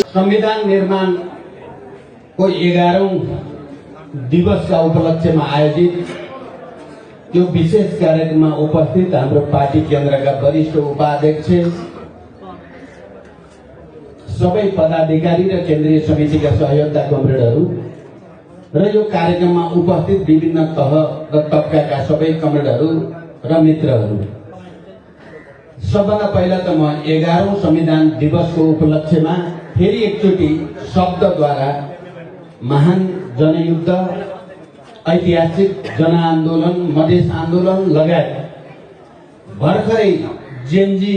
संविधान निर्माण को 11औं दिवस का उपलक्ष्य में आयोजित यो विशेष कार्यक्रम में उपस्थित हाम्रो पार्टी केन्द्र का वरिष्ठ उपाध्यक्ष सबै पदाधिकारी र केन्द्रीय समिति का सहयोगता कमरेडहरू र यो कार्यक्रम में उपस्थित विभिन्न तह र तबका सबै कमरेडहरू र मित्रहरू, सबभन्दा पहिला त म 11औं संविधान दिवस को उपलक्ष्य में फेरि एकचोटि शब्दद्वारा महान जनयुद्ध, ऐतिहासिक जनआन्दोलन, मधेस आन्दोलन लगायत भर्खरै जेनजी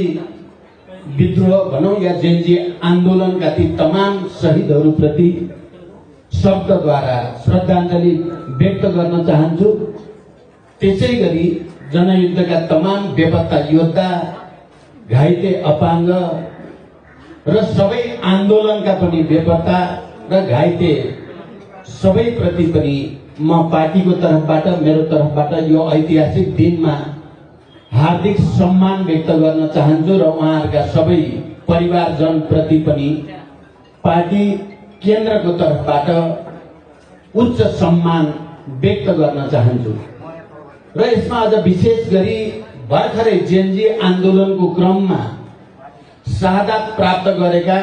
विद्रोह भनौं या जेनजी आन्दोलन का ती तमाम शहीदहरूप्रति शब्दद्वारा श्रद्धाञ्जली व्यक्त गर्न चाहन्छु। त्यसैगरी जनयुद्धका तमाम बेपत्ता योद्धा, घाइते अपाङ्ग र सबै आन्दोलनका पनि बेपत्ता र घाइते सबै प्रति पनि म पार्टीको तर्फबाट, मेरो तर्फबाट यो ऐतिहासिक दिनमा हार्दिक सम्मान व्यक्त गर्न चाहन्छु र उहाँहरूका सबै परिवारजन प्रति पनि पार्टी केन्द्रको तर्फबाट उच्च सम्मान व्यक्त गर्न चाहन्छु। र यसमा अझ विशेष गरी भर्खरै जेनजी आन्दोलनको क्रममा शहादत प्राप्त गरेका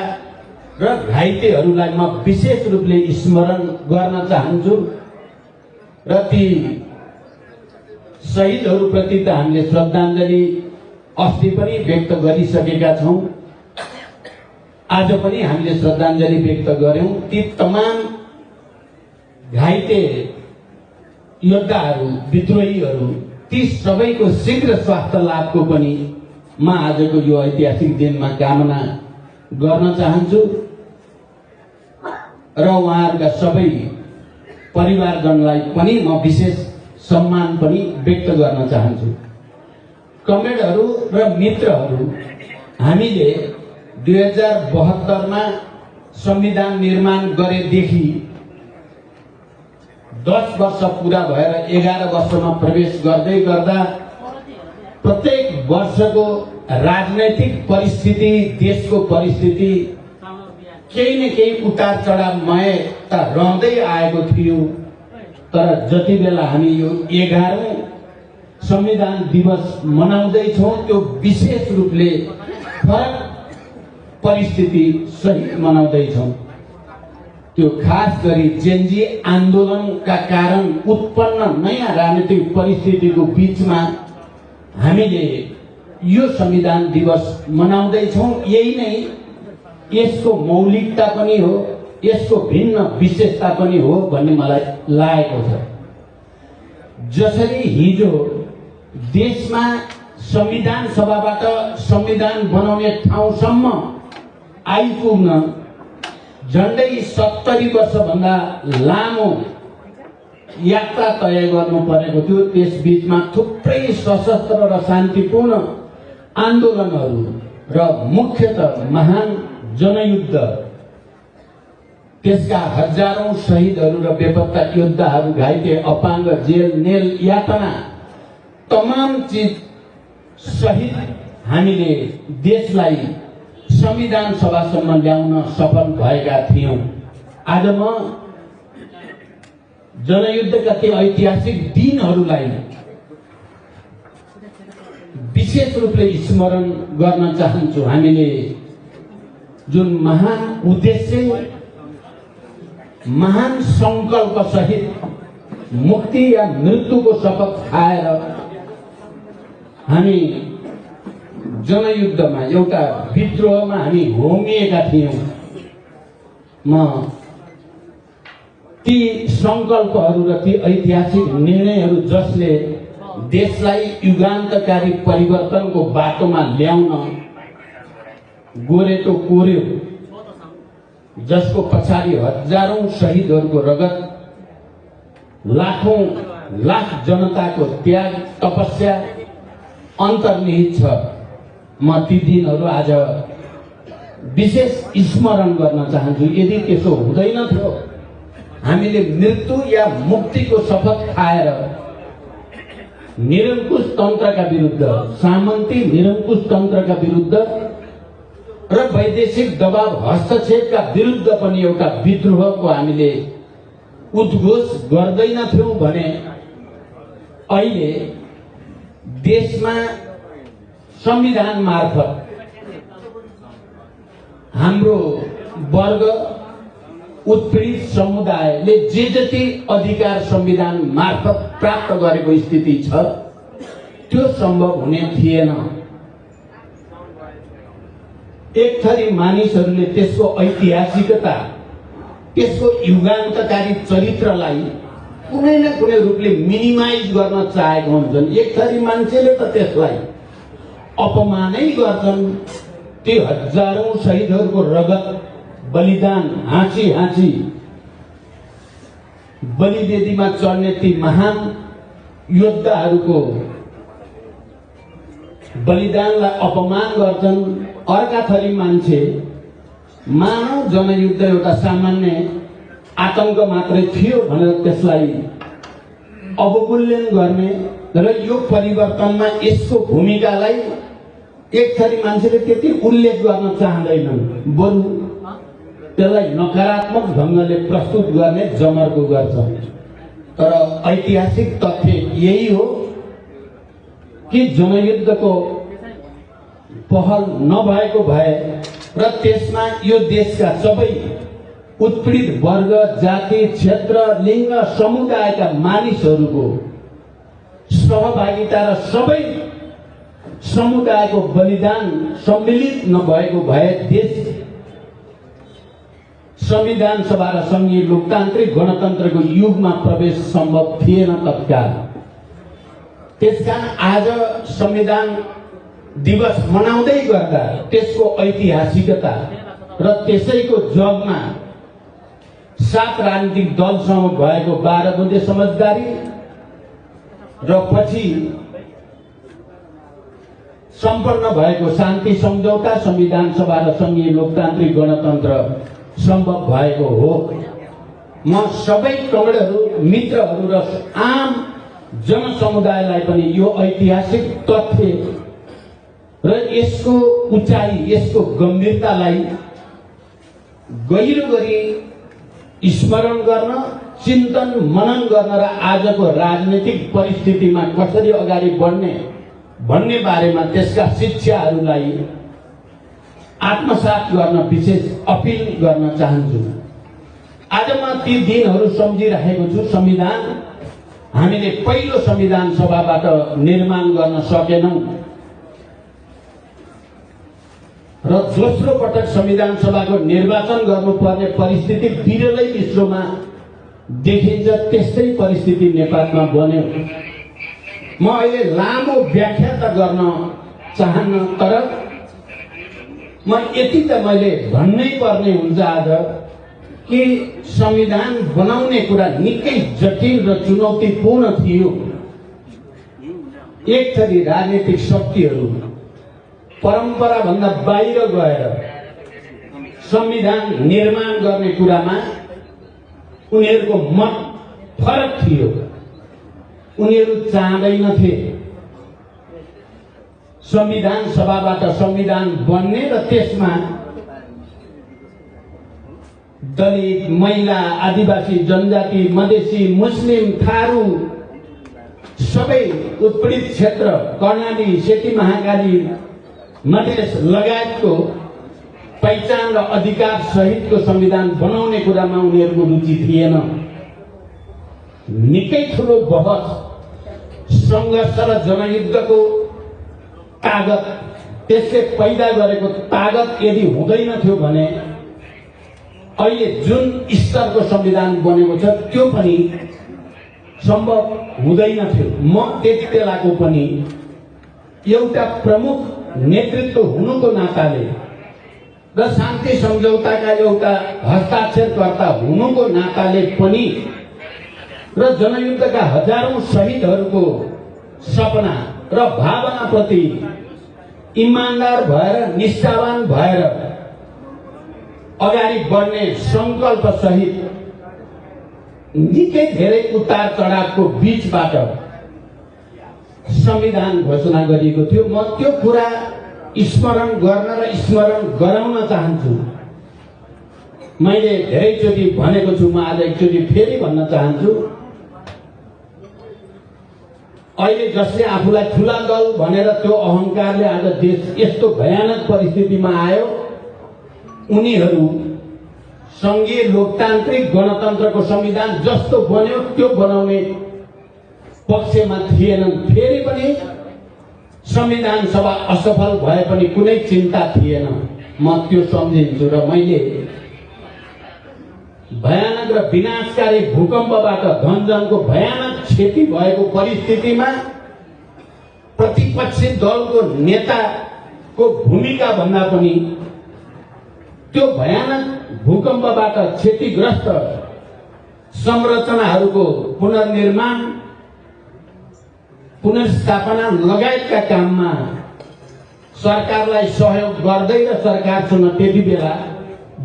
र घाइतेहरूलाई म विशेष रूपले स्मरण गर्न चाहन्छु र ती शहीदहरूप्रति त हामीले श्रद्धाञ्जली अस्ति पनि व्यक्त गरिसकेका छौं, आज पनि हामीले श्रद्धाञ्जली व्यक्त गर्यौं। ती तमाम घाइते योद्धाहरू, विद्रोहीहरू, ती सबैको शीघ्र स्वास्थ्य लाभको पनि म आजको यो ऐतिहासिक दिनमा कामना गर्न चाहन्छु र उहाँहरूका सबै परिवारजनलाई पनि म विशेष सम्मान पनि व्यक्त गर्न चाहन्छु। कमरेडहरू र मित्रहरू, हामीले 2072 मा संविधान निर्माण गरेदेखि 10 वर्ष पूरा भएर 11 वर्षमा प्रवेश गर्दै गर्दा प्रत्येक वर्षको राजनैतिक परिस्थिति, देशको परिस्थिति केही न केही उतार चढावमय त रहँदै आएको थियो। तर जति बेला हामी यो 11औं संविधान दिवस मनाउँदैछौं, त्यो विशेष रूपले फरक परिस्थिति सहित मनाउँदैछौं। त्यो खास गरी जेनजी आन्दोलनका कारण उत्पन्न नयाँ राजनीतिक परिस्थितिको बीचमा हामीले यो संविधान दिवस मनाउँदैछौं। यही नै यसको मौलिकता पनि हो, यसको भिन्न विशेषता पनि हो भन्ने मलाई लागेको छ। जसरी हिजो देशमा संविधान सभाबाट संविधान बनाउने ठाउँसम्म आइपुग्न झन्डै 70 वर्षभन्दा लामो यात्रा तय गर्नु परेको थियो, त्यस बीचमा थुप्रै सशस्त्र र शान्तिपूर्ण आन्दोलनहरू र मुख्यतः महान जनयुद्ध, त्यसका हजारौं शहीदहरू र बेपत्ता योद्धाहरू, घाइते अपाङ्ग, जेल नेल यातना तमाम चीज सहित हामीले देशलाई संविधान सभासम्म ल्याउन सफल भएका थियौं। आज म जनयुद्धका ती ऐतिहासिक दिनहरूलाई विशेष रूपले स्मरण गर्न चाहन्छु। हामीले जुन महान उद्देश्य, महान संकल्प सहित मुक्ति या मृत्युको शपथ खाएर हामी जनयुद्धमा, एउटा विद्रोहमा हामी होमिएका थियौं। म ती संकल्पहरू र ती ऐतिहासिक निर्णयहरू जसले देशलाई युगान्तकारी परिवर्तनको बाटोमा ल्याउन गोरेटो कोर्यो, जसको पछाडि हजारौं शहीदहरूको रगत, लाखौं लाख जनताको त्याग, तपस्या अन्तर्निहित छ, म ती दिनहरू आज विशेष स्मरण गर्न चाहन्छु। यदि त्यसो हुँदैन थियो, हामीले मृत्यु या मुक्तिको शपथ खाएर निरंकुश तन्त्रका विरुद्ध, सामन्ती निरंकुश तन्त्रका विरुद्ध र वैदेशिक दबाव हस्तक्षेपका विरुद्ध पनि एउटा विद्रोहको हामीले उद्घोष गर्दैनथ्यौं भने अहिले देशमा संविधान मार्फत हाम्रो वर्ग उत्पीडित समुदायले जे जति अधिकार संविधान मार्फत प्राप्त गरेको स्थिति छ त्यो सम्भव हुने थिएन। एक थरी मानिसहरूले त्यसको ऐतिहासिकता, त्यसको युगान्तकारी चरित्रलाई कुनै न कुनै रूपले मिनिमाइज गर्न चाहेका हुन्छन्। एक थरी मान्छेले त त्यसलाई अपमानै गर्छन्। ती हजारौं शहीदहरूको रगत बलिदान हाँसी हाँसी बलिवेदीमा चढ्ने ती महान योद्धाहरूको बलिदानलाई अपमान गर्छन्। अर्का थरी मान्छे मानव जनयुद्ध एउटा सामान्य आतंक मात्रै थियो भनेर त्यसलाई अवमूल्यन गर्ने र यो परिवर्तनमा यसको भूमिकालाई एक थरी मान्छेले त्यति उल्लेख गर्न चाहँदैनन्, बरु त्यसलाई नकारात्मक ढंगले प्रस्तुत गर्ने जमर्को गर्छ। तर ऐतिहासिक तथ्य यही हो कि जनयुद्धको पहल नभएको भए र त्यसमा यो देशका सबै उत्पीडित वर्ग, जाति, क्षेत्र, लिङ्ग, समुदायका मानिसहरूको सहभागिता र सबै समुदायको बलिदान सम्मिलित नभएको भए देश संविधान सभा र संघीय लोकतान्त्रिक गणतन्त्रको युगमा प्रवेश सम्भव थिएन तत्काल। त्यसकारण आज संविधान दिवस मनाउँदै गर्दा त्यसको ऐतिहासिकता र त्यसैको जगमा 7 राजनीतिक दलसँग भएको 12 बुँदे समझदारी र पछि सम्पन्न भएको शान्ति सम्झौता, संविधान सभा र संघीय लोकतान्त्रिक गणतन्त्र सम्भव भएको हो। म सबै कमरेडहरू, मित्रहरू र आम जनसमुदायलाई पनि यो ऐतिहासिक तथ्य र यसको उचाइ, यसको गम्भीरतालाई गहिरो गरी स्मरण गर्न, चिन्तन मनन गर्न र आजको राजनीतिक परिस्थितिमा कसरी अगाडि बढ्ने भन्ने बारेमा त्यसका शिक्षाहरूलाई आत्मसात गर्न विशेष अपिल गर्न चाहन्छु। आज म ती दिनहरू सम्झिरहेको छु। संविधान हामीले पहिलो संविधान सभाबाट निर्माण गर्न सकेनौं र दोस्रो पटक संविधान सभाको निर्वाचन गर्नुपर्ने परिस्थिति विरलै विश्वमा देखिन्छ। त्यस्तै परिस्थिति नेपालमा बन्यो। म अहिले लामो व्याख्या त गर्न चाहन्न, तर म यति त मैले भन्नै पर्ने हुन्छ आज कि संविधान बनाउने कुरा निकै जटिल र चुनौतीपूर्ण थियो। एक थरी राजनीतिक शक्तिहरू परम्परा भन्दा बाहिर गएर संविधान निर्माण गर्ने कुरामा उनीहरूको मत फरक थियो। उनीहरू चाहँदैनथे संविधान सभाबाट संविधान बन्ने र त्यसमा दलित, महिला, आदिवासी, जनजाति, मधेसी, मुस्लिम, थारू सबै उत्पीडित क्षेत्र, कर्णाली, सेती, महाकाली, मधेस लगायतको पहिचान र अधिकार सहितको संविधान बनाउने कुरामा उनीहरूको रुचि थिएन। निकै ठुलो बहस, संघर्ष र जनयुद्धको तागत, त्यसले पैदा गरेको तागत यदि हुँदैन थियो भने अहिले जुन स्तरको संविधान बनेको छ त्यो पनि सम्भव हुँदैन थियो। म त्यति बेलाको पनि एउटा प्रमुख नेतृत्व हुनुको नाताले र शान्ति सम्झौताका एउटा हस्ताक्षरकर्ता हुनुको नाताले पनि र जनयुद्धका हजारौं शहीदहरूको सपना र भावनाप्रति इमानदार भएर, निष्ठावान भएर अगाडि बढ्ने संकल्प सहित निकै धेरै उतार चढावको बीचबाट संविधान घोषणा गरिएको थियो। म त्यो कुरा स्मरण गर्न र स्मरण गराउन चाहन्छु। मैले धेरैचोटि भनेको छु, म आज एकचोटि फेरि भन्न चाहन्छु। अहिले जसले आफूलाई ठुला दल भनेर त्यो अहंकारले आज देश यस्तो भयानक परिस्थितिमा आयो, उनीहरू संघीय लोकतान्त्रिक गणतन्त्रको संविधान जस्तो बन्यो त्यो बनाउने पक्षमा थिएनन्। फेरि पनि संविधान सभा असफल भए पनि कुनै चिन्ता थिएन, म त्यो सम्झिन्छु। र मैले भयानक र विनाशकारी भूकम्पबाट धनजनको भयानक क्षति भएको परिस्थितिमा प्रतिपक्षी दलको नेताको भूमिका भन्दा पनि त्यो भयानक भूकम्पबाट क्षतिग्रस्त संरचनाहरूको पुनर्निर्माण, पुनर्स्थापना लगायतका काममा सरकारलाई सहयोग गर्दै र सरकारसँग त्यति बेला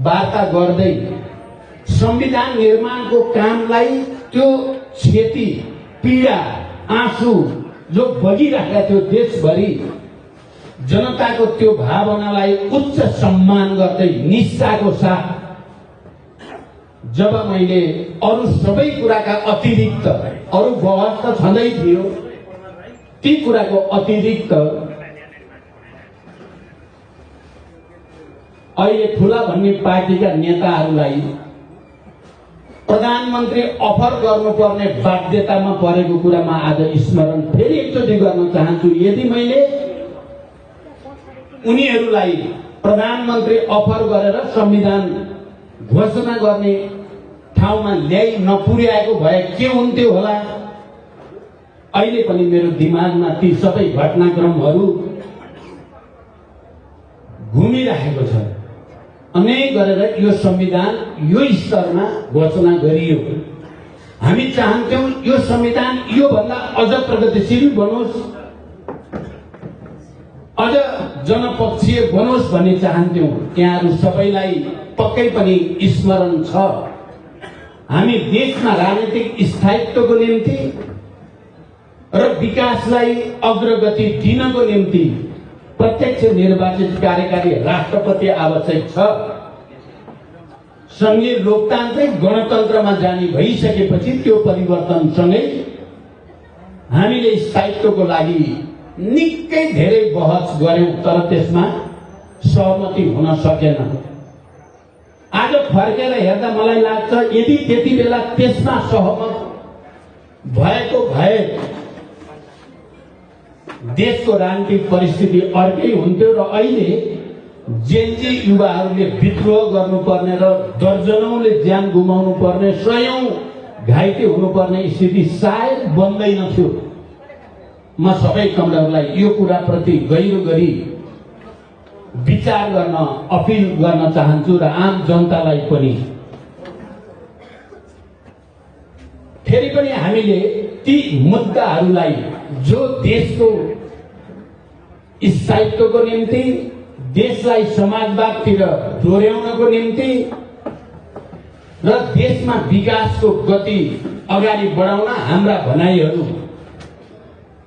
वार्ता गर्दै संविधान निर्माणको कामलाई त्यो क्षति, पीडा, आँसु जो बगिरहेका थियो देशभरि, जनताको त्यो भावनालाई उच्च सम्मान गर्दै निष्ठाको साथ जब मैले अरू सबै कुराका अतिरिक्त, अरू बहस त छँदै थियो, ती कुराको अतिरिक्त अहिले ठुला भन्ने पार्टीका नेताहरूलाई प्रधानमन्त्री अफर गर्नुपर्ने बाध्यतामा परेको कुरामा आज स्मरण फेरि एकचोटि गर्न चाहन्छु। यदि मैले उनीहरूलाई प्रधानमन्त्री अफर गरेर संविधान घोषणा गर्ने ठाउँमा ल्याइ नपुर्याएको भए के हुन्थ्यो होला? अहिले पनि मेरो दिमागमा ती सबै घटनाक्रमहरू घुमिरहेको छ। अनेक गरेर यो संविधान यो स्तरमा घोषणा गरियो। हामी चाहन्थ्यौं यो संविधान यो भन्दा अझ प्रगतिशील बनोस्, अझ जनपक्षीय बनोस् भन्ने चाहन्थ्यौं। यहाँहरू सबैलाई पक्कै पनि स्मरण छ, हामी देशमा राजनीतिक स्थायित्वको निम्ति र विकासलाई अग्रगति दिनको निम्ति प्रत्यक्ष निर्वाचित कार्यकारी राष्ट्रपति आवश्यक छ। संघीय लोकतान्त्रिक गणतन्त्रमा जाने भइसकेपछि त्यो परिवर्तनसँगै हामीले स्थायित्वको लागि निकै धेरै बहस गर्यौं, तर त्यसमा सहमति हुन सकेन। आज फर्केर हेर्दा मलाई लाग्छ यदि त्यति बेला त्यसमा सहमत भएको भए देशको राजनीतिक परिस्थिति अर्कै हुन्थ्यो र अहिले जेनजी युवाहरूले विद्रोह गर्नुपर्ने र दर्जनौंले ज्यान गुमाउनु पर्ने, सयौं घाइते हुनुपर्ने स्थिति सायद बन्दैनथ्यो। म सबै कमरेडहरूलाई यो कुराप्रति गहिरो गरी विचार गर्न अपिल गर्न चाहन्छु र आम जनतालाई पनि। फेरि पनि हामीले ती मुद्दाहरूलाई जो देशको स्थायित्वको निम्ति, देशलाई समाजवादतिर डोर्याउनको निम्ति र देशमा विकासको गति अगाडि बढाउन हाम्रा भनाइहरू,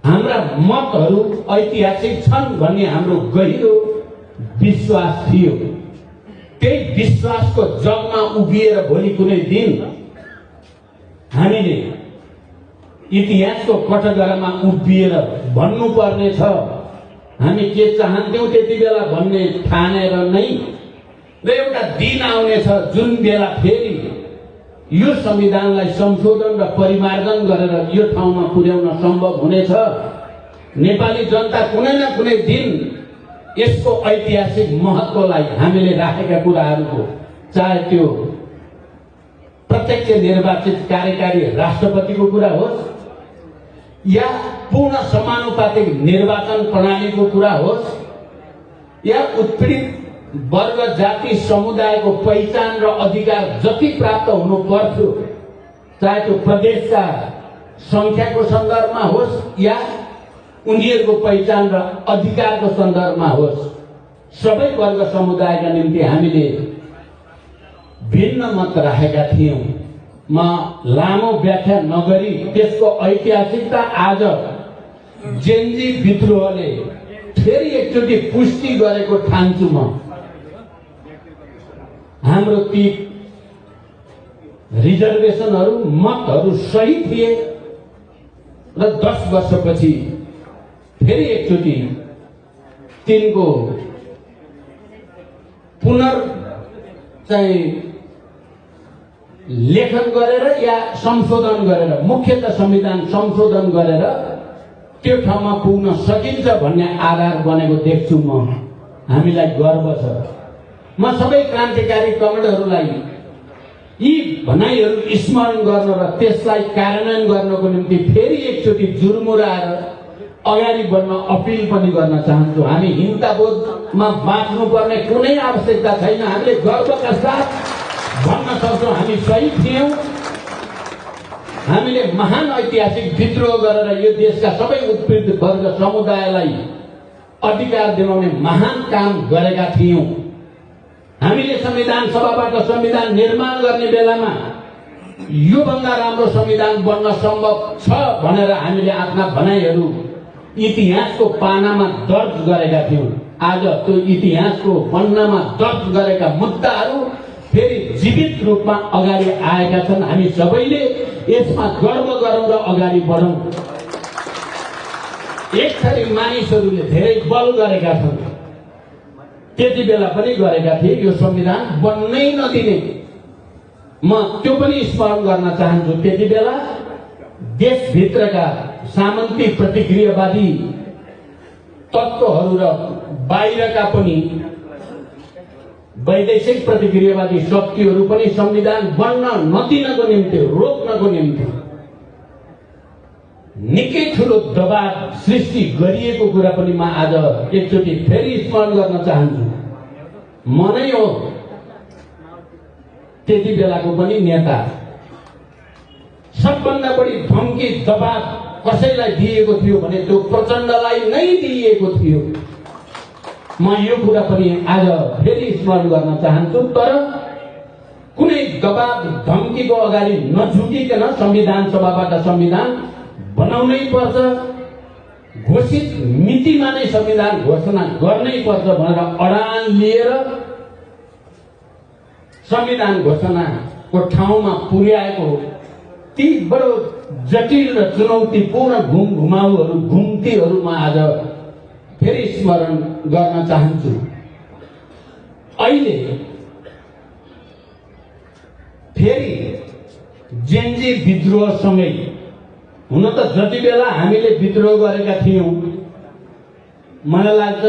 हाम्रा मतहरू ऐतिहासिक छन् भन्ने हाम्रो गहिरो विश्वास थियो। त्यही विश्वासको जगमा उभिएर भोलि कुनै दिन हामीले इतिहासको कठघरामा उभिएर भन्नुपर्ने छ हामी के चाहन्थ्यौं त्यति बेला भन्ने ठानेर नै र एउटा दिन आउनेछ जुन बेला फेरि यो संविधानलाई संशोधन र परिमार्जन गरेर यो ठाउँमा पुर्याउन सम्भव हुनेछ। नेपाली जनता कुनै न कुनै दिन यसको ऐतिहासिक महत्त्वलाई हामीले राखेका कुराहरूको, चाहे त्यो प्रत्यक्ष निर्वाचित कार्यकारी राष्ट्रपतिको कुरा होस् या पूर्ण समानुपातिक निर्वाचन प्रणालीको कुरा होस् या उत्पीडित वर्ग जाति समुदायको पहिचान र अधिकार जति प्राप्त हुनु पर्थ्यो, चाहे त्यो प्रदेशका संख्याको सन्दर्भमा होस् या उनीहरूको पहिचान र अधिकारको सन्दर्भमा होस्, सबै वर्ग समुदायका निम्ति हामीले भिन्न मत राखेका थियौं। म लामो व्याख्या नगरी त्यसको ऐतिहासिकता आज जेनजी विद्रोहले फेरि एकचोटि पुष्टि गरेको ठान्छु म। हाम्रो ती रिजर्भेसनहरू मतहरू सही थिए र 10 वर्षपछि फेरि एकचोटि तिनको चाहिँ लेखन गरेर या संशोधन गरेर, मुख्यतः संविधान संशोधन गरेर त्यो ठाउँमा पुग्न सकिन्छ भन्ने आधार बनेको देख्छु म। हामीलाई गर्व छ। म सबै क्रान्तिकारी कमरेडहरूलाई यी भनाइहरू स्मरण गर्न र त्यसलाई कार्यान्वयन गर्नको निम्ति फेरि एकचोटि जुर्मुराएर अगाडि बढ्न अपिल पनि गर्न चाहन्छु। हामी हिंसाबोधमा बाँच्नुपर्ने कुनै आवश्यकता छैन। हामीले गर्वका साथ भन्न सक्छौँ हामी सही थियौँ। हामीले महान ऐतिहासिक विद्रोह गरेर यो देशका सबै उत्पीडित वर्ग समुदायलाई अधिकार दिलाउने महान काम गरेका थियौँ। हामीले संविधान सभाबाट संविधान निर्माण गर्ने बेलामा यो भन्दा राम्रो संविधान बन्न सम्भव छ भनेर हामीले आफ्ना भनाइहरू इतिहासको पानामा दर्ज गरेका थियौँ। आज त्यो इतिहासको पन्नामा दर्ज गरेका मुद्दाहरू फेरि जीवित रूपमा अगाडि आएका छन्। हामी सबैले यसमा गर्व गरौँ र अगाडि बढौँ। एक थरी मानिसहरूले धेरै बल गरेका छन्, त्यति बेला पनि गरेका थिए यो संविधान बन्नै नदिने। म त्यो पनि स्मरण गर्न चाहन्छु। त्यति बेला देशभित्रका सामन्ती प्रतिक्रियावादी तत्त्वहरू र बाहिरका पनि वैदेशिक प्रतिक्रियावादी शक्तिहरू पनि संविधान बन्न नदिनको निम्ति, रोक्नको निम्ति निकै ठुलो दबाव सृष्टि गरिएको कुरा पनि म आज एकचोटि फेरि स्मरण गर्न चाहन्छु। म नै हो त्यति बेलाको पनि नेता। सबभन्दा बढी धम्की दबाव कसैलाई दिएको थियो भने त्यो प्रचण्डलाई नै दिएको थियो। म यो कुरा पनि आज फेरि स्मरण गर्न चाहन्छु। तर कुनै दबाव धम्कीको अगाडि नझुकिकन संविधान सभाबाट संविधान बनाउनै पर्छ, घोषित मितिमा नै संविधान घोषणा गर्नै पर्छ भनेर अडान लिएर संविधान घोषणाको ठाउँमा पुर्याएको ती बडो जटिल र चुनौतीपूर्ण घुमघुमाउहरू, घुम्तीहरूमा आज फेरि स्मरण गर्न चाहन्छु। अहिले फेरि जेनजी विद्रोहसँगै, हुन त जति बेला हामीले विद्रोह गरेका थियौँ, मलाई लाग्छ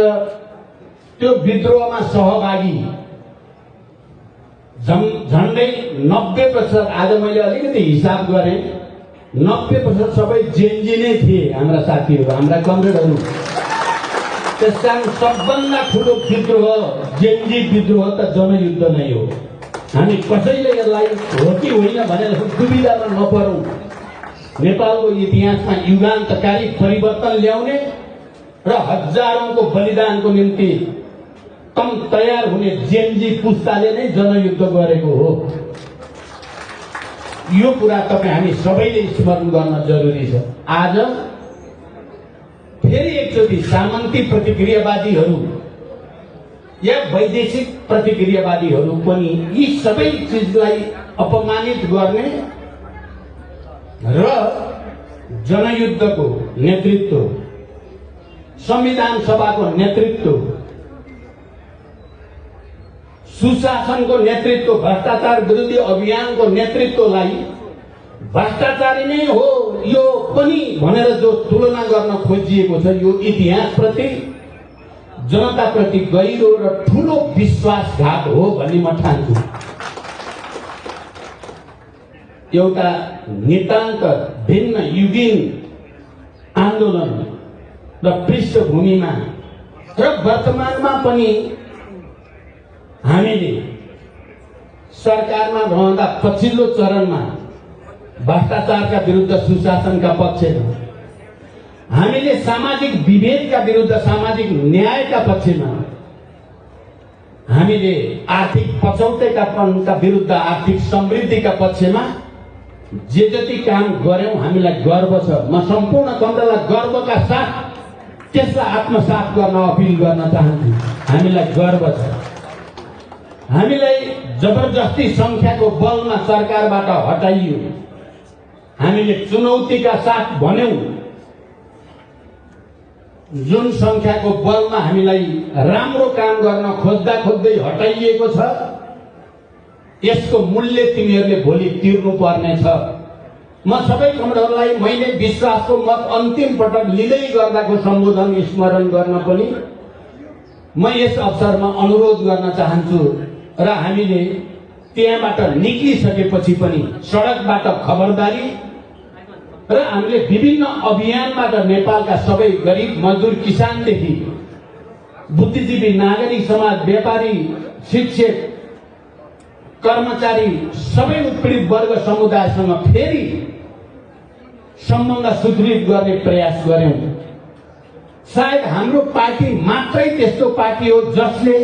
त्यो विद्रोहमा सहभागी झन्डै 90%, आज मैले अलिकति हिसाब गरेँ, 90% सबै जेनजी नै थिए हाम्रा साथीहरू, हाम्रा कमरेडहरू। त्यसकारण सबभन्दा ठुलो विद्रोह जेनजी विद्रोह त जनयुद्ध नै हो। हामी कसैले यसलाई हो कि होइन भनेर दुविधामा नपरौँ। नेपालको इतिहासमा युगान्तकारी परिवर्तन ल्याउने र हजारौंको बलिदानको निम्ति तम तयार हुने जेनजी पुस्ताले नै जनयुद्ध गरेको हो। यो कुरा तपाईँ हामी सबैले स्मरण गर्न जरुरी छ। आज फेरि एकचोटि सामन्ती प्रतिक्रियावादीहरू या वैदेशिक प्रतिक्रियावादीहरू पनि यी सबै चिजलाई अपमानित गर्ने र जनयुद्धको नेतृत्व, संविधान सभाको नेतृत्व, सुशासनको नेतृत्व, भ्रष्टाचार विरोधी अभियानको नेतृत्वलाई भ्रष्टाचारी नै हो यो पनि भनेर जो तुलना गर्न खोजिएको छ, यो इतिहासप्रति, जनताप्रति गहिरो र ठुलो विश्वासघात हो भन्ने म ठान्छु। एउटा नितान्त भिन्न युगीन आन्दोलन र पृष्ठभूमिमा र वर्तमानमा पनि हामीले सरकारमा रहँदा पछिल्लो चरणमा भ्रष्टाचारका विरुद्ध, सुशासनका पक्षमा, हामीले सामाजिक विभेदका विरुद्ध, सामाजिक न्यायका पक्षमा, हामीले आर्थिक पछौटेकापनका विरुद्ध, आर्थिक समृद्धिका पक्षमा जे जति काम गर्यौं हामीलाई गर्व छ। म सम्पूर्ण कमरेडलाई गर्वका साथ त्यसलाई आत्मसात गर्न अपिल गर्न चाहन्छु। हामीलाई गर्व छ। हामीलाई जबरजस्ती संख्याको बलमा सरकारबाट हटाइयो। हामीले चुनौतीका साथ भन्यौं, जुन संख्याको बलमा हामीलाई राम्रो काम गर्न खोज्दै हटाइएको छ, यसको मूल्य तिमीहरूले भोलि तिर्नु पर्नेछ। म सबै कमरेडहरूलाई मैले विश्वासको मत अन्तिम पटक लिँदै गर्दाको सम्बोधन स्मरण गर्न पनि म यस अवसरमा अनुरोध गर्न चाहन्छु र हामीले त्यहाँबाट निक्लिसकेपछि पनि सडकबाट खबरदारी र हामीले विभिन्न अभियानबाट नेपालका सबै गरिब मजदुर किसानदेखि बुद्धिजीवी नागरिक समाज व्यापारी शिक्षक कर्मचारी सबै उत्पीडित वर्ग समुदायसँग फेरि सम्बन्ध सुदृढ गर्ने प्रयास गर्यौं। सायद हाम्रो पार्टी मात्रै त्यस्तो पार्टी हो जसले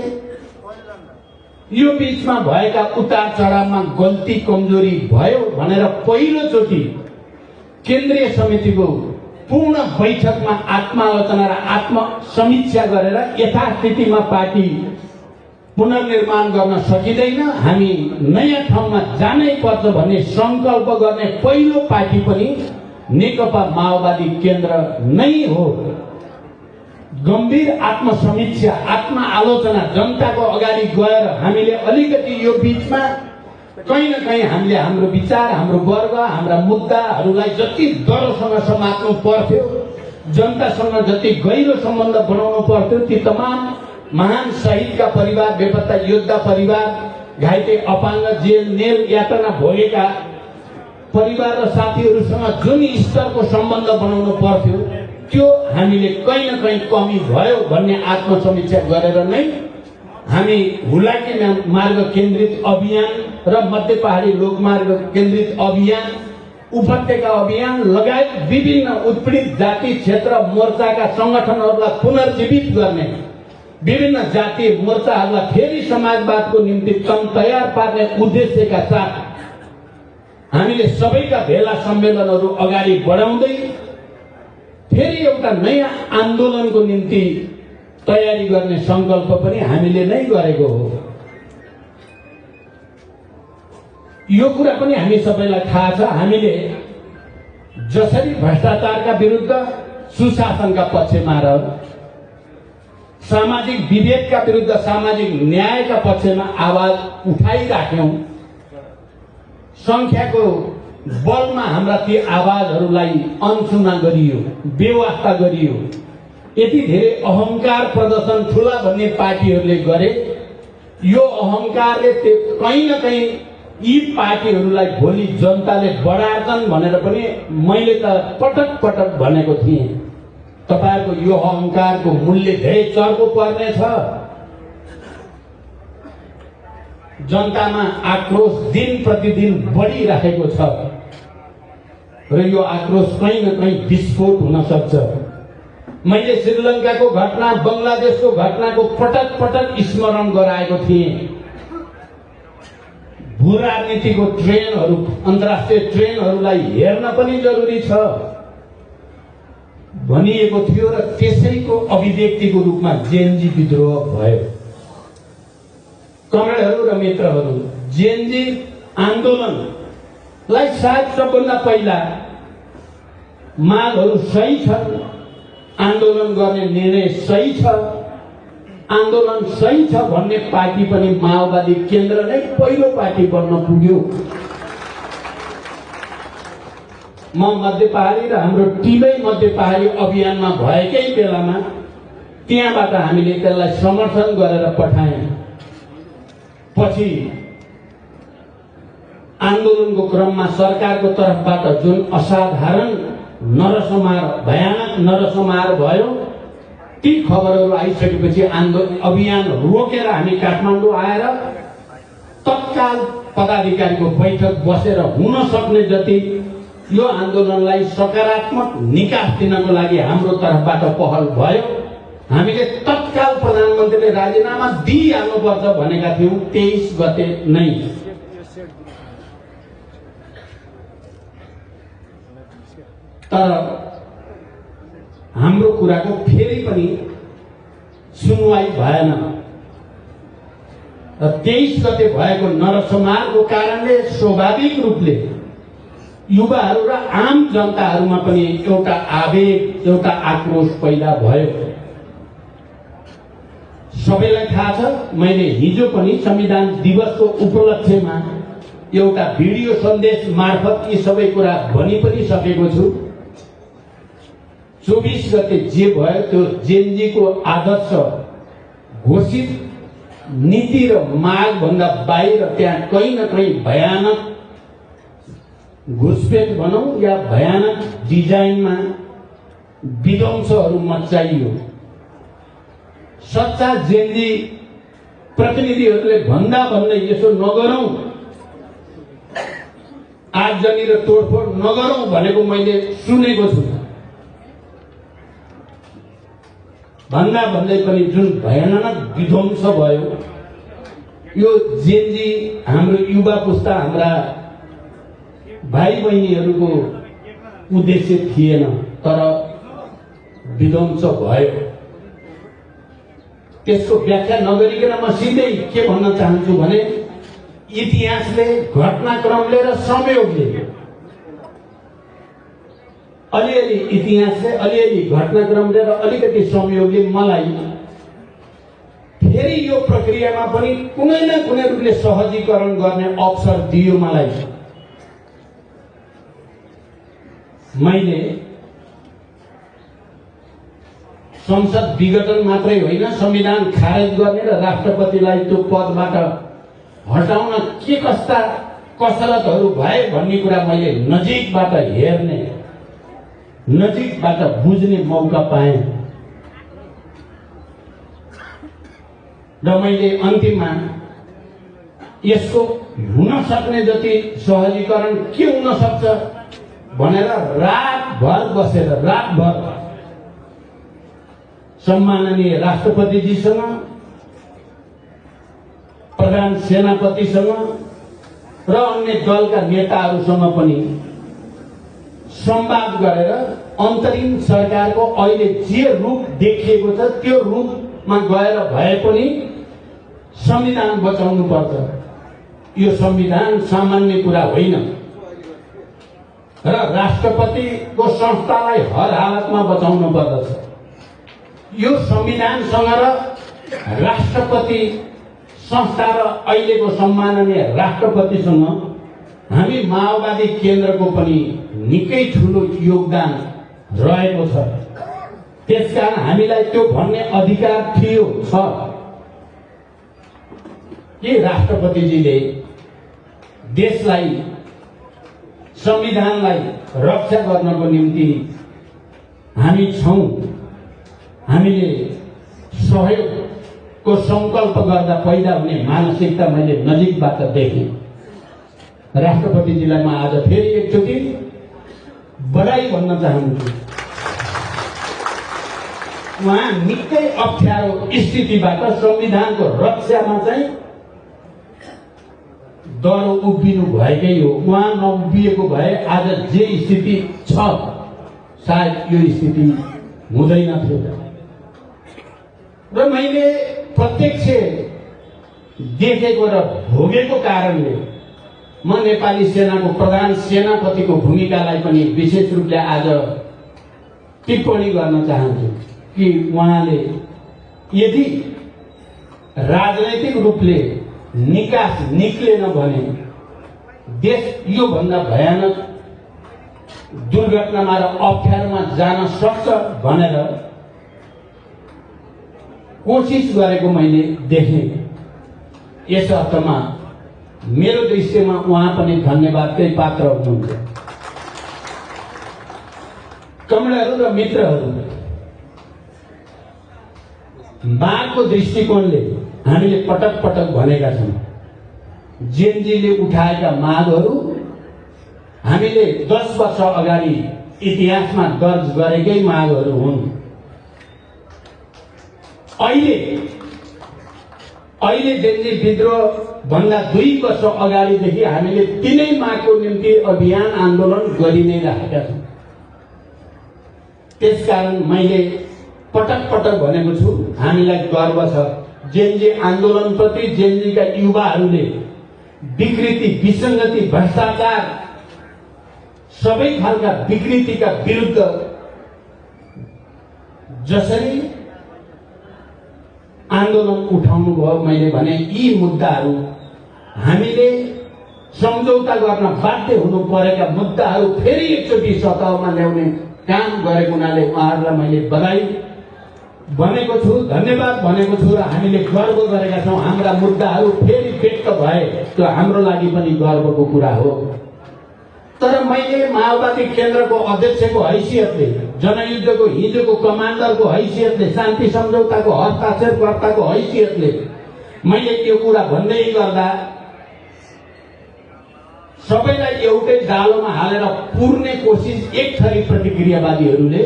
यो बीचमा भएका उतार चढावमा गल्ती कमजोरी भयो भनेर पहिलोचोटि केन्द्रीय समितिको पूर्ण बैठकमा आत्मालोचना र आत्मसमीक्षा गरेर यथास्थितिमा पार्टी पुनर्निर्माण गर्न सकिँदैन, हामी नयाँ ठाउँमा जानै पर्छ भन्ने संकल्प गर्ने पहिलो पार्टी पनि नेकपा माओवादी केन्द्र नै हो। गम्भीर आत्मसमीक्षा आत्मआलोचना जनताको अगाडि गएर हामीले अलिकति यो बीचमा कहीँ न कहीँ हामीले हाम्रो विचार, हाम्रो वर्ग, हाम्रा मुद्दाहरूलाई जति दरोसँग समात्नु पर्थ्यो, जनतासँग जति गहिरो सम्बन्ध बनाउनु पर्थ्यो, ती तमाम महान शहीदका परिवार, बेपत्ता योद्धा परिवार, घाइते अपाङ्ग जेल नेल यातना भोगेका परिवार र साथीहरूसँग जुन स्तरको सम्बन्ध बनाउनु पर्थ्यो, त्यो हामीले कहीँ न कहीँ कमी भयो भन्ने आत्मसमीक्षा गरेर नै हामी हुलाकी मार्ग केन्द्रित अभियान र मध्य पहाडी लोकमार्ग केन्द्रित अभियान, उपत्यका अभियान लगायत विभिन्न उत्पीडित जाति क्षेत्र मोर्चाका संगठनहरूलाई पुनर्जीवित गर्ने, विभिन्न जातीय मोर्चाहरूलाई फेरि समाजवादको निम्ति तयार पार्ने उद्देश्यका साथ हामीले सबैका भेला सम्मेलनहरू अगाडि बढाउँदै फेरि एउटा नयाँ आन्दोलनको निम्ति तयारी गर्ने संकल्प पनि हामीले नै गरेको हो। यो कुरा पनि हामी सबैलाई थाहा छ। हामीले जसरी भ्रष्टाचारका विरुद्ध सुशासनका पक्षमा र सामाजिक विभेदका विरुद्ध सामाजिक न्यायका पक्षमा आवाज उठाइराख्यौं, संख्याको बलमा हाम्रा ती आवाजहरूलाई अनसुना गरियो, बेवास्ता गरियो। यति धेरै अहंकार प्रदर्शन ठुला भन्ने पार्टीहरूले गरे। यो अहंकारले कहीँ न कहीँ यी पार्टीहरूलाई भोलि जनताले बढार्छन् भनेर पनि मैले त पटक पटक भनेको थिएँ। तपाईहरुको यो अहंकारको मूल्य धेरै चर्को पर्नेछ। जनतामा आक्रोश दिन प्रतिदिन बढिरहेको छ र यो आक्रोश कहीँ न कहीँ विस्फोट हुन सक्छ। मैले श्रीलङ्काको घटना, बंगलादेशको घटनाको पटक पटक स्मरण गराएको थिएँ। भू राजनीतिको ट्रेनहरू, अन्तर्राष्ट्रिय ट्रेनहरूलाई हेर्न पनि जरुरी छ भनिएको थियो र त्यसैको अभिव्यक्तिको रूपमा जेएनजी विद्रोह भयो। कमरेडहरू र मित्रहरू, जेएनजी आन्दोलनलाई सायद सबभन्दा पहिला मागहरू सही छन्, आन्दोलन गर्ने निर्णय सही छ, आन्दोलन सही छ भन्ने पार्टी पनि माओवादी केन्द्र नै पहिलो पार्टी बन्न पुग्यो। म मध्य पहाडी र हाम्रो टिमै मध्य पहाडी अभियानमा भएकै बेलामा त्यहाँबाट हामीले त्यसलाई समर्थन गरेर पठायौं। पछि आन्दोलनको क्रममा सरकारको तर्फबाट जुन असाधारण नरसंहार, भयानक नरसंहार भयो, ती खबरहरू आइसकेपछि अभियान रोकेर हामी काठमाडौँ आएर तत्काल पदाधिकारीको बैठक बसेर हुन सक्ने जति यो आन्दोलनलाई सकारात्मक निकास दिनको लागि हाम्रो तर्फबाट पहल भयो। हामीले तत्काल प्रधानमन्त्रीले राजीनामा दिइहाल्नुपर्छ भनेका थियौं 23 गते नै। तर हाम्रो कुराको फेरि पनि सुनवाई भएन। 23 गते भएको नरसंहारको कारणले स्वाभाविक रूपले युवाहरू र आम जनताहरूमा पनि एउटा आवेग, एउटा आक्रोश पैदा भयो। सबैलाई थाहा छ, मैले हिजो पनि संविधान दिवसको उपलक्ष्यमा एउटा भिडियो सन्देश मार्फत यी सबै कुरा भनि पनि सकेको छु। 24 गते जे भयो त्यो जेनजीको आदर्श घोषित नीति र माग भन्दा बाहिर त्यहाँ कहीँ न कहीँ भयानक घुसपेट भनौं या भयानक डिजाइनमा विध्वंसहरू मचाइयो। सच्चा जेनजी प्रतिनिधिहरूले भन्दा भन्दै यसो नगरौं, आगजनी र तोडफोड नगरौं भनेको मैले सुनेको छु। भन्दा भन्दै पनि जुन भयानक विध्वंस भयो, यो जेनजी हाम्रो युवा पुस्ता, हाम्रा भाइ बहिनीहरूको उद्देश्य थिएन, तर विध्वंस भयो। त्यसको व्याख्या नगरिकन म सिधै के भन्न चाहन्छु भने इतिहासले, घटनाक्रमले र संयोगले, अलिअलि इतिहासले, अलिअलि घटनाक्रमले र अलिकति संयोगले मलाई फेरि यो प्रक्रियामा पनि कुनै न कुनै रूपले सहजीकरण गर्ने अवसर दियो। मैले संसद विघटन मात्रै होइन, संविधान खारेज गर्ने र राष्ट्रपतिलाई त्यो पदबाट हटाउन के कस्ता कसरतहरू भए भन्ने कुरा मैले नजिकबाट हेर्ने, नजिकबाट बुझ्ने मौका पाएँ। र मैले अन्तिममा यसको हुन सक्ने जति सहजीकरण के हुन सक्छ भनेर रातभर बसेर, रातभर सम्माननीय राष्ट्रपतिजीसँग, प्रधान सेनापतिसँग र अन्य दलका नेताहरूसँग पनि संवाद गरेर अन्तरिम सरकारको अहिले जे रूप देखिएको छ त्यो रूपमा गएर भए पनि संविधान बचाउनु पर्छ। यो संविधान सामान्य कुरा होइन र राष्ट्रपतिको संस्थालाई हर हालतमा बचाउनु पर्दछ। यो संविधानसँग र राष्ट्रपति संस्था र अहिलेको सम्माननीय राष्ट्रपतिसँग हामी माओवादी केन्द्रको पनि निकै ठुलो योगदान रहेको छ। त्यसकारण हामीलाई त्यो भन्ने अधिकार थियो छ कि राष्ट्रपतिजीले देशलाई, संविधानलाई रक्षा गर्नको निम्ति हामी छौं, हामीले सहयोगको संकल्प गर्दा पैदा हुने मानसिकता मैले नजिकबाट देखेँ। राष्ट्रपतिजीलाई म आज फेरि एकचोटि बधाई भन्न चाहन्छु। उहाँ निकै अप्ठ्यारो स्थितिबाट संविधानको रक्षामा चाहिँ दर उभिनु भएकै हो। उहाँ नउभिएको भए आज जे स्थिति छ सायद यो स्थिति हुँदैन थियो। र मैले प्रत्यक्ष देखेको र भोगेको कारणले म नेपाली सेनाको प्रधान सेनापतिको भूमिकालाई पनि विशेष रूपले आज टिप्पणी गर्न चाहन्छु कि उहाँले यदि राजनैतिक रूपले निकास निक्लेन भने देश यो भन्दा भयानक दुर्घटनामा र अप्ठ्यारोमा जान सक्छ भनेर कोशिश गरेको मैले देखेँ। यस अर्थमा मेरो दृश्यमा उहाँ पनि धन्यवादकै पात्र हुनुहुन्छ। कमरेडहरू र मित्रहरू, मागको दृष्टिकोणले हामीले पटक पटक भनेका छौं जेनजीले उठाएका मागहरू हामीले 10 वर्ष अगाडि इतिहासमा दर्ज गरेकै मागहरू हुन्। अहिले जेनजी विद्रोह भन्दा 2 वर्ष अगाडिदेखि हामीले तिनै मागको निम्ति अभियान आन्दोलन गरि नै राखेका छौं। त्यसकारण मैले पटक पटक भनेको छु, हामीलाई गर्व छ जेनजी आन्दोलनप्रति जेनजीका युवाहरूले विकृति, विसङ्गति, भ्रष्टाचार सबै खालका विकृतिका विरुद्ध जसरी आन्दोलन उठाउनु भयो, मैले भने यी मुद्दाहरू हामीले सम्झौता गर्न बाध्य हुनु परेका मुद्दाहरू फेरि एकचोटि सतहमा ल्याउने काम गरेको हुनाले उहाँहरूलाई मैले बधाई भनेको छु, धन्यवाद भनेको छु र हामीले गर्व गरेका छौँ। हाम्रा मुद्दाहरू फेरि व्यक्त भए त्यो हाम्रो लागि पनि गर्वको कुरा हो। तर मैले माओवादी केन्द्रको अध्यक्षको हैसियतले, जनयुद्धको हिजोको कमान्डरको हैसियतले, शान्ति सम्झौताको हस्ताक्षरकर्ताको हैसियतले मैले त्यो कुरा भन्दै गर्दा सबैलाई एउटै जालोमा हालेर पुर्ने कोसिस एक थरी प्रतिक्रियावादीहरूले,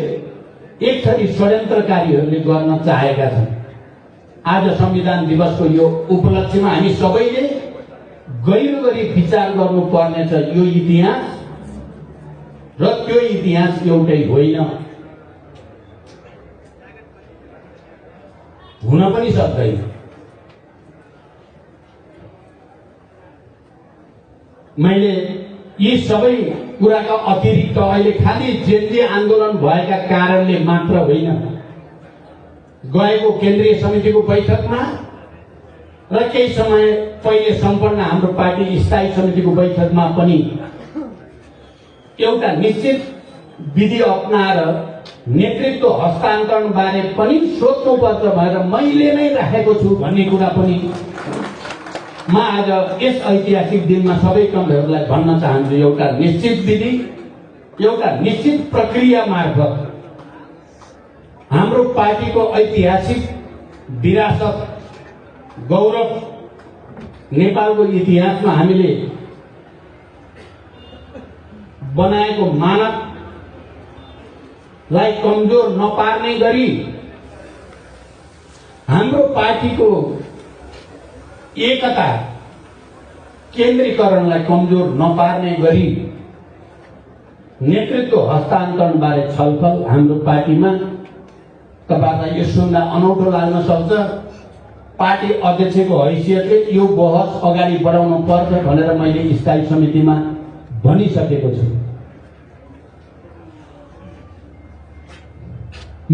एक थरी षड्यन्त्रकारीहरूले गर्न चाहेका छन्। आज संविधान दिवसको यो उपलक्ष्यमा हामी सबैले गहिरो गरी विचार गर्नुपर्नेछ। यो इतिहास र त्यो इतिहास एउटै होइन, हुन पनि सक्दैन। मैले यी सबै कुराका अतिरिक्त अहिले खालि जेनजी आन्दोलन भएका कारणले मात्र होइन, गएको केन्द्रीय समितिको बैठकमा र केही समय पहिले सम्पन्न हाम्रो पार्टी स्थायी समितिको बैठकमा पनि एउटा निश्चित विधि अपनाएर नेतृत्व हस्तान्तरण बारे पनि सोध्नुपर्छ भनेर मैले नै राखेको छु भन्ने कुरा पनि म आज यस ऐतिहासिक दिनमा सबै कमरेडहरूलाई भन्न चाहन्छु। एउटा निश्चित विधि, एउटा निश्चित प्रक्रिया मार्फत हाम्रो पार्टीको ऐतिहासिक विरासत, गौरव, नेपालको इतिहासमा हामीले बनाएको मानकलाई कमजोर नपार्ने गरी हाम्रो पार्टीको एकता, केन्द्रीकरणलाई कमजोर नपार्ने गरी नेतृत्व हस्तान्तरण बारे छलफल हाम्रो पार्टीमा, तपाईहरुलाई यो सुन्दा अनौठो लाग्न सक्छ, पार्टी अध्यक्षको हैसियतले यो बहस अगाडि बढाउनु पर्छ भनेर मैले स्थायी समितिमा भनिसकेको छु।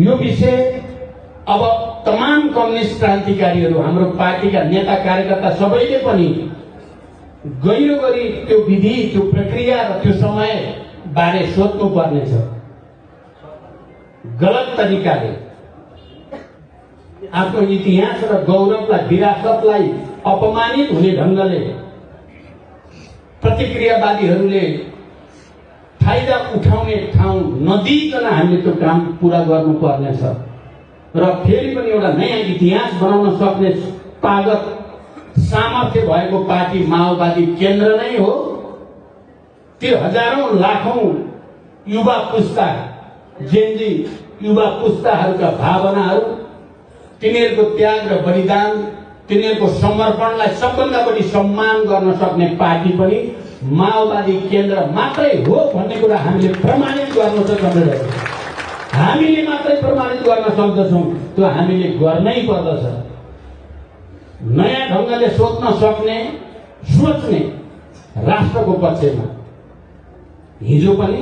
यो विषय अब तमाम कम्युनिस्ट क्रान्तिकारीहरू, हाम्रो पार्टीका नेता कार्यकर्ता सबैले पनि गहिरो गरी त्यो विधि, त्यो प्रक्रिया र त्यो समय बारे सोच्नु पर्नेछ। गलत तरिकाले आफ्नो इतिहास र गौरवलाई, विरासतलाई अपमानित हुने ढङ्गले प्रतिक्रियावादीहरूले फाइदा उठाउने ठाउँ नदिइकन हामीले त्यो काम पुरा गर्नुपर्नेछ र फेरि पनि एउटा नयाँ इतिहास बनाउन सक्ने तागत, सामर्थ्य भएको पार्टी माओवादी केन्द्र नै हो। त्यो हजारौं लाखौं युवा पुस्ता, जेनजी युवा पुस्ताहरूका भावनाहरू, तिनीहरूको त्याग र बलिदान, तिनीहरूको समर्पणलाई सबभन्दा बढी सम्मान गर्न सक्ने पार्टी पनि माओवादी केन्द्र मात्रै हो भन्ने कुरा हामीले प्रमाणित गर्नु छ। कमरेडहरू, हामीले मात्रै प्रमाणित गर्न सक्दछौँ, त्यो हामीले गर्नै पर्दछ। नयाँ ढङ्गले सोच्न सक्ने, सोच्ने राष्ट्रको पक्षमा हिजो पनि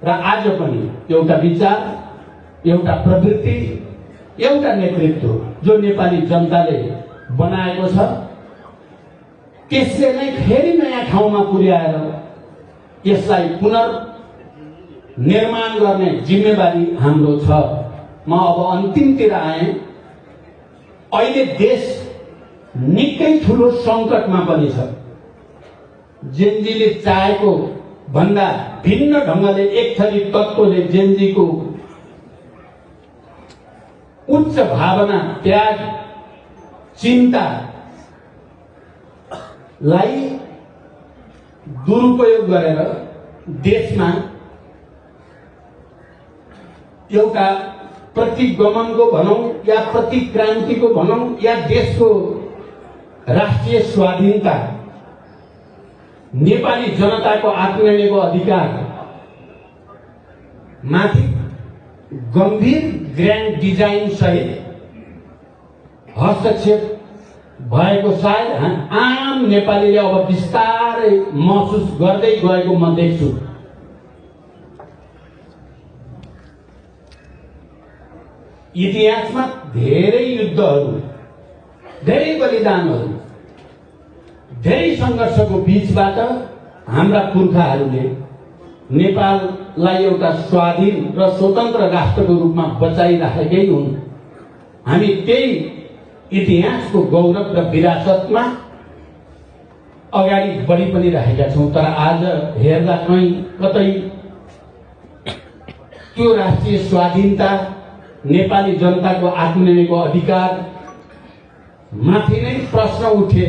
र आज पनि एउटा विचार, एउटा प्रवृत्ति, एउटा नेतृत्व जो नेपाली जनताले बनाएको छ, त्यसले नै फेरि नयाँ ठाउँमा पुर्याएर यसलाई पुनर्निर्माण गर्ने जिम्मेवारी हाम्रो छ। म अब अन्तिमतिर आएँ। अहिले देश निकै ठुलो सङ्कटमा पनि छ। जेनजीले चाहेको भन्दा भिन्न ढङ्गले एक थरी तत्त्वले जेनजीको उच्च भावना, त्याग, चिन्ता लाई दुरुपयोग गरेर देशमा एउटा प्रतिगमनको भनौं या प्रतिक्रान्तिको भनौं या देशको राष्ट्रिय स्वाधीनता, नेपाली जनताको आत्मनिर्भरको अधिकार माथि गम्भीर ग्रान्ड डिजाइन सहित हस्तक्षेप भएको सायद आम नेपालीले अब बिस्तारै महसुस गर्दै गएको म देख्छु। इतिहासमा धेरै युद्धहरू, धेरै बलिदानहरू, धेरै सङ्घर्षको बीचबाट हाम्रा पुर्खाहरूले नेपाललाई एउटा स्वाधीन र स्वतन्त्र राष्ट्रको रूपमा बचाइराखेकै हुन्। हामी त्यही इतिहासको गौरव र विरासतमा अगाडि बढी पनि रहेका छौँ। तर आज हेर्दा कहीँ कतै त्यो राष्ट्रिय स्वाधीनता, नेपाली जनताको आत्मनिर्णयको अधिकार माथि नै प्रश्न उठे।